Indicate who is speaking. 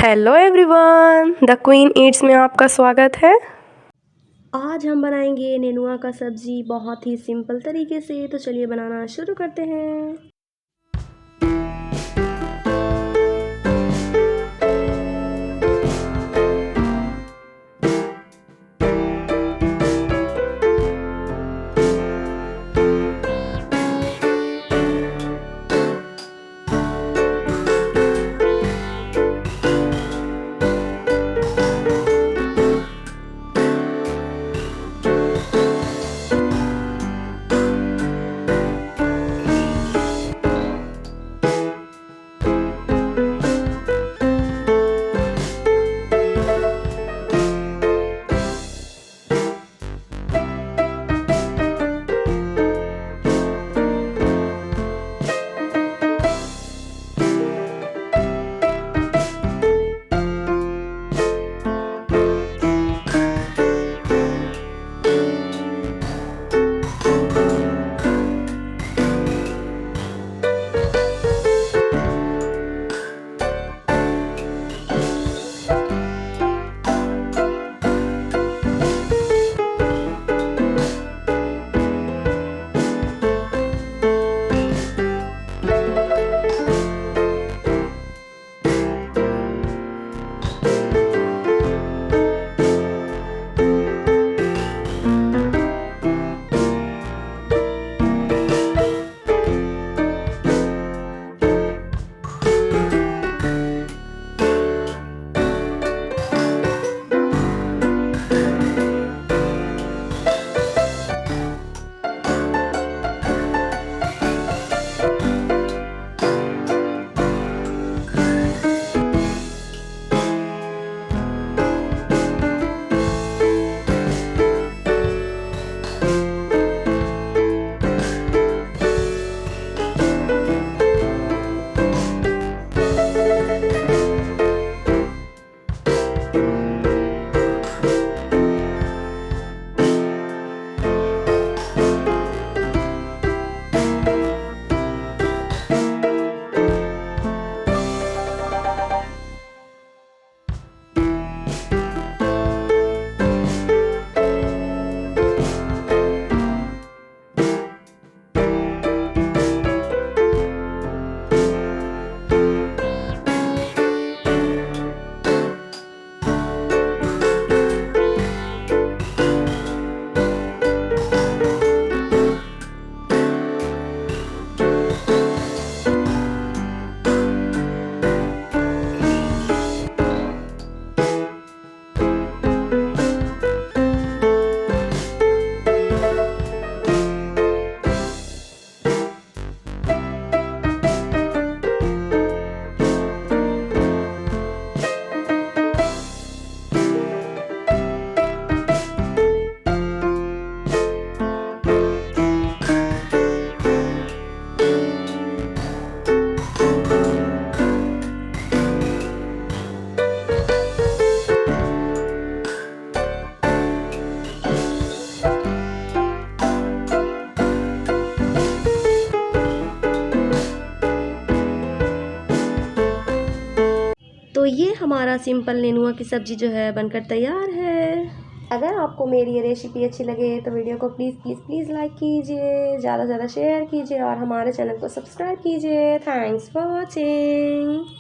Speaker 1: Hello everyone, the queen Yeats में आपका स्वागत है।
Speaker 2: आज हम बनाएंगे नेनुआ का सब्जी बहुत ही सिंपल तरीके से। तो चलिए बनाना शुरू करते हैं। तो ये हमारा सिंपल नेनुआ की सब्ज़ी जो है बनकर तैयार है। अगर आपको मेरी ये रेसिपी अच्छी लगे तो वीडियो को प्लीज़ प्लीज़ प्लीज़ लाइक कीजिए, ज़्यादा से ज़्यादा शेयर कीजिए और हमारे चैनल को सब्सक्राइब कीजिए। Thanks for watching.